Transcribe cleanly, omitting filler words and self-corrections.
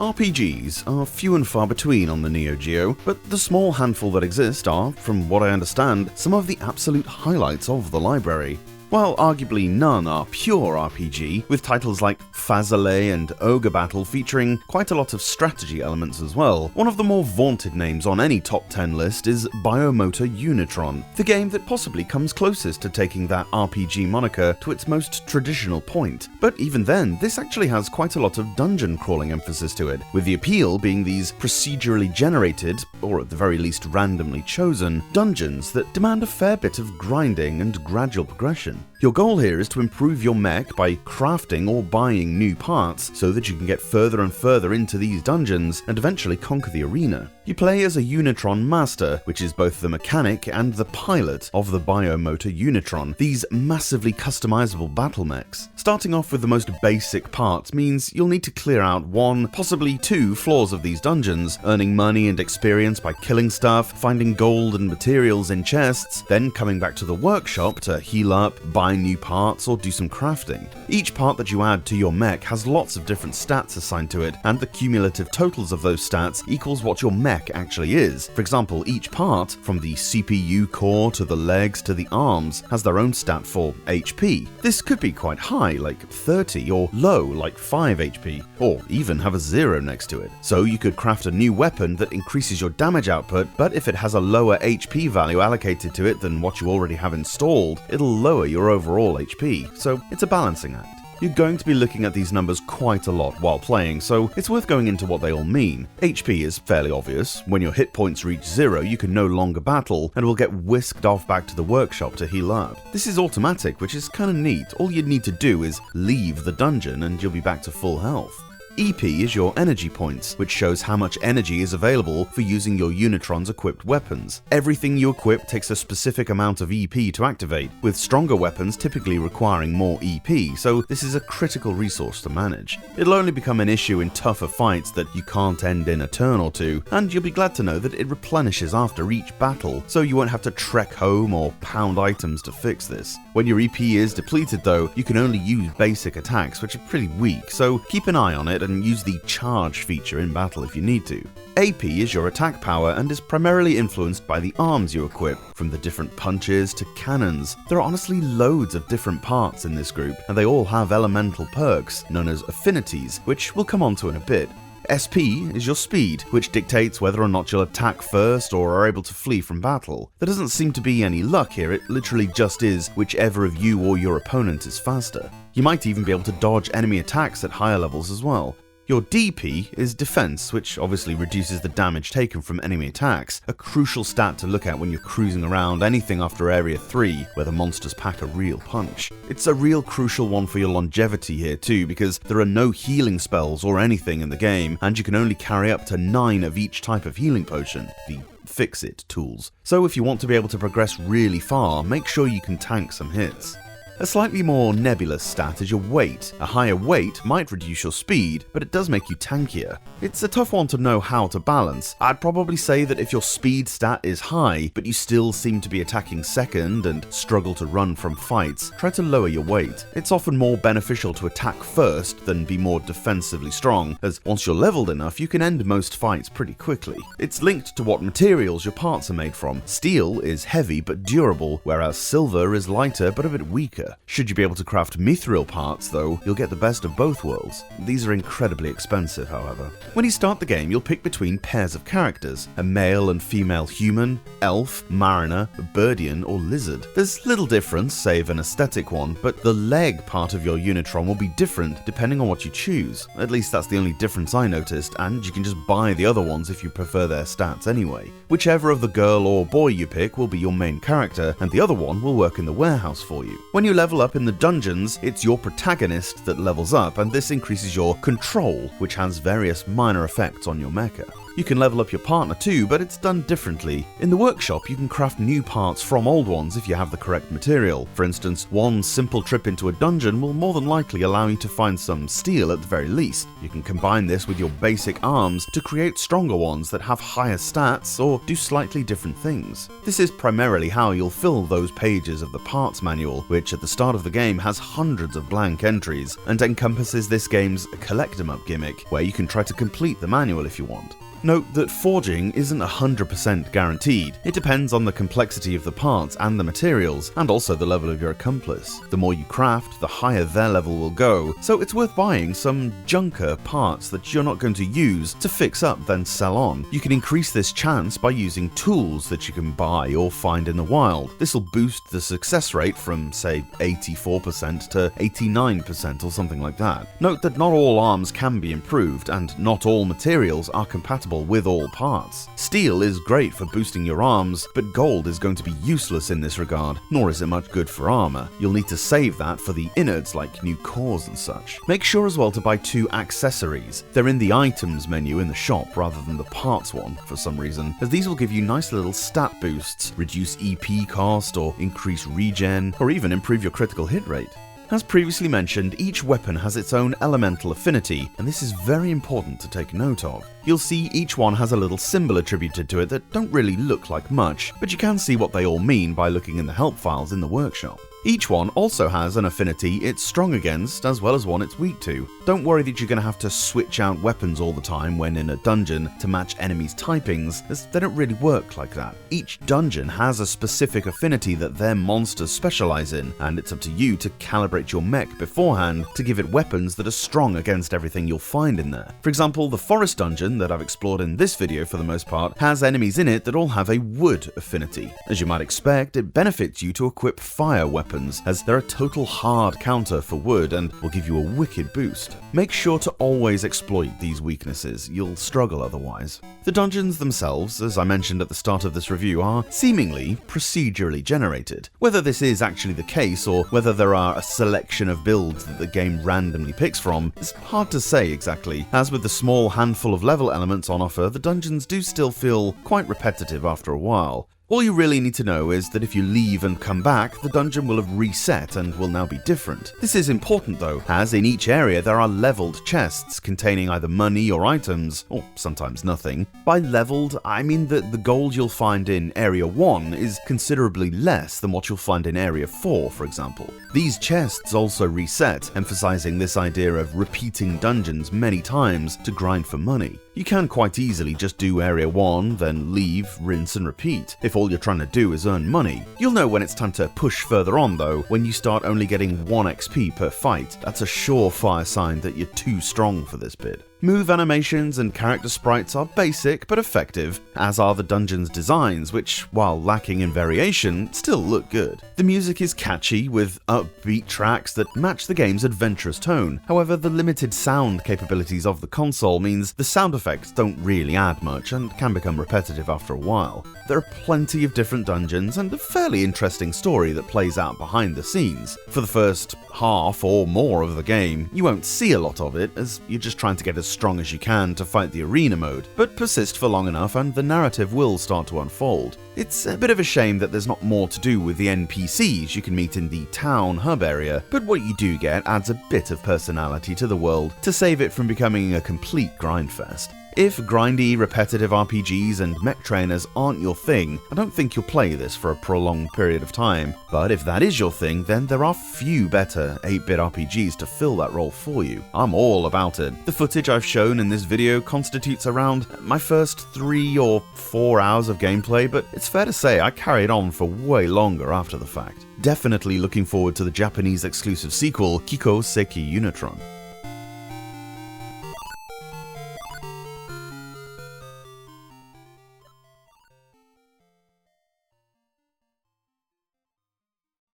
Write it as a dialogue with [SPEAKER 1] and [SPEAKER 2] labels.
[SPEAKER 1] RPGs are few and far between on the Neo Geo, but the small handful that exist are, from what I understand, some of the absolute highlights of the library. While arguably none are pure RPG, with titles like Fazale and Ogre Battle featuring quite a lot of strategy elements as well, one of the more vaunted names on any top 10 list is Biomotor Unitron, the game that possibly comes closest to taking that RPG moniker to its most traditional point. But even then, this actually has quite a lot of dungeon crawling emphasis to it, with the appeal being these procedurally generated, or at the very least randomly chosen, dungeons that demand a fair bit of grinding and gradual progression. Your goal here is to improve your mech by crafting or buying new parts so that you can get further and further into these dungeons and eventually conquer the arena. You play as a Unitron Master, which is both the mechanic and the pilot of the Biomotor Unitron, these massively customizable battle mechs. Starting off with the most basic parts means you'll need to clear out one, possibly two floors of these dungeons, earning money and experience by killing stuff, finding gold and materials in chests, then coming back to the workshop to heal up, buy new parts, or do some crafting. Each part that you add to your mech has lots of different stats assigned to it, and the cumulative totals of those stats equals what your mech actually is. For example, each part, from the CPU core to the legs to the arms, has their own stat for HP. This could be quite high, like 30, or low, like 5 HP, or even have a 0 next to it. So you could craft a new weapon that increases your damage output, but if it has a lower HP value allocated to it than what you already have installed, it'll lower your overall HP, so it's a balancing act. You're going to be looking at these numbers quite a lot while playing, so it's worth going into what they all mean. HP is fairly obvious. When your hit points reach 0, you can no longer battle, and will get whisked off back to the workshop to heal up. This is automatic, which is kinda neat. All you'd need to do is leave the dungeon and you'll be back to full health. EP is your energy points, which shows how much energy is available for using your Unitron's equipped weapons. Everything you equip takes a specific amount of EP to activate, with stronger weapons typically requiring more EP, so this is a critical resource to manage. It'll only become an issue in tougher fights that you can't end in a turn or two, and you'll be glad to know that it replenishes after each battle, so you won't have to trek home or pound items to fix this. When your EP is depleted though, you can only use basic attacks, which are pretty weak, so keep an eye on it and use the charge feature in battle if you need to. AP is your attack power and is primarily influenced by the arms you equip, from the different punches to cannons. There are honestly loads of different parts in this group, and they all have elemental perks, known as affinities, which we'll come on to in a bit. SP is your speed, which dictates whether or not you'll attack first or are able to flee from battle. There doesn't seem to be any luck here, it literally just is whichever of you or your opponent is faster. You might even be able to dodge enemy attacks at higher levels as well. Your DP is defense, which obviously reduces the damage taken from enemy attacks, a crucial stat to look at when you're cruising around anything after Area 3, where the monsters pack a real punch. It's a real crucial one for your longevity here too, because there are no healing spells or anything in the game, and you can only carry up to 9 of each type of healing potion, the fix-it tools. So if you want to be able to progress really far, make sure you can tank some hits. A slightly more nebulous stat is your weight. A higher weight might reduce your speed, but it does make you tankier. It's a tough one to know how to balance. I'd probably say that if your speed stat is high, but you still seem to be attacking second and struggle to run from fights, try to lower your weight. It's often more beneficial to attack first than be more defensively strong, as once you're leveled enough, you can end most fights pretty quickly. It's linked to what materials your parts are made from. Steel is heavy but durable, whereas silver is lighter but a bit weaker. Should you be able to craft mithril parts though, you'll get the best of both worlds. These are incredibly expensive, however. When you start the game, you'll pick between pairs of characters, a male and female human, elf, mariner, birdian, or lizard. There's little difference, save an aesthetic one, but the leg part of your Unitron will be different depending on what you choose. At least that's the only difference I noticed, and you can just buy the other ones if you prefer their stats anyway. Whichever of the girl or boy you pick will be your main character, and the other one will work in the warehouse for you. When you level up in the dungeons, it's your protagonist that levels up, and this increases your control, which has various minor effects on your mecha. You can level up your partner too, but it's done differently. In the workshop, you can craft new parts from old ones if you have the correct material. For instance, one simple trip into a dungeon will more than likely allow you to find some steel at the very least. You can combine this with your basic arms to create stronger ones that have higher stats or do slightly different things. This is primarily how you'll fill those pages of the parts manual, which at the start of the game has hundreds of blank entries and encompasses this game's collect 'em up gimmick, where you can try to complete the manual if you want. Note that forging isn't 100% guaranteed. It depends on the complexity of the parts and the materials, and also the level of your accomplice. The more you craft, the higher their level will go, so it's worth buying some junker parts that you're not going to use to fix up then sell on. You can increase this chance by using tools that you can buy or find in the wild. This will boost the success rate from, say, 84% to 89% or something like that. Note that not all arms can be improved, and not all materials are compatible with all parts. Steel is great for boosting your arms, but gold is going to be useless in this regard, nor is it much good for armor. You'll need to save that for the innards like new cores and such. Make sure as well to buy 2 accessories. They're in the items menu in the shop rather than the parts one for some reason, as these will give you nice little stat boosts, reduce EP cost or increase regen, or even improve your critical hit rate. As previously mentioned, each weapon has its own elemental affinity, and this is very important to take note of. You'll see each one has a little symbol attributed to it that don't really look like much, but you can see what they all mean by looking in the help files in the workshop. Each one also has an affinity it's strong against, as well as one it's weak to. Don't worry that you're going to have to switch out weapons all the time when in a dungeon to match enemies' typings, as they don't really work like that. Each dungeon has a specific affinity that their monsters specialize in, and it's up to you to calibrate your mech beforehand to give it weapons that are strong against everything you'll find in there. For example, the forest dungeon that I've explored in this video for the most part has enemies in it that all have a wood affinity. As you might expect, it benefits you to equip fire weapons, as they're a total hard counter for wood and will give you a wicked boost. Make sure to always exploit these weaknesses, you'll struggle otherwise. The dungeons themselves, as I mentioned at the start of this review, are seemingly procedurally generated. Whether this is actually the case or whether there are a selection of builds that the game randomly picks from is hard to say exactly, as with the small handful of level elements on offer, the dungeons do still feel quite repetitive after a while. All you really need to know is that if you leave and come back, the dungeon will have reset and will now be different. This is important though, as in each area there are leveled chests containing either money or items, or sometimes nothing. By leveled, I mean that the gold you'll find in Area 1 is considerably less than what you'll find in Area 4, for example. These chests also reset, emphasizing this idea of repeating dungeons many times to grind for money. You can quite easily just do Area 1, then leave, rinse and repeat, if all you're trying to do is earn money. You'll know when it's time to push further on though, when you start only getting 1 XP per fight. That's a surefire sign that you're too strong for this bit. Move animations and character sprites are basic but effective, as are the dungeon's designs, which, while lacking in variation, still look good. The music is catchy, with upbeat tracks that match the game's adventurous tone. However, the limited sound capabilities of the console means the sound effects don't really add much and can become repetitive after a while. There are plenty of different dungeons and a fairly interesting story that plays out behind the scenes. For the first half or more of the game, you won't see a lot of it, as you're just trying to get as strong as you can to fight the arena mode, but persist for long enough and the narrative will start to unfold. It's a bit of a shame that there's not more to do with the NPCs you can meet in the town hub area, but what you do get adds a bit of personality to the world to save it from becoming a complete grindfest. If grindy, repetitive RPGs and mech trainers aren't your thing, I don't think you'll play this for a prolonged period of time. But if that is your thing, then there are few better 8-bit RPGs to fill that role for you. I'm all about it. The footage I've shown in this video constitutes around my first 3 or 4 hours of gameplay, but it's fair to say I carried on for way longer after the fact. Definitely looking forward to the Japanese exclusive sequel, Kiko Seki Unitron.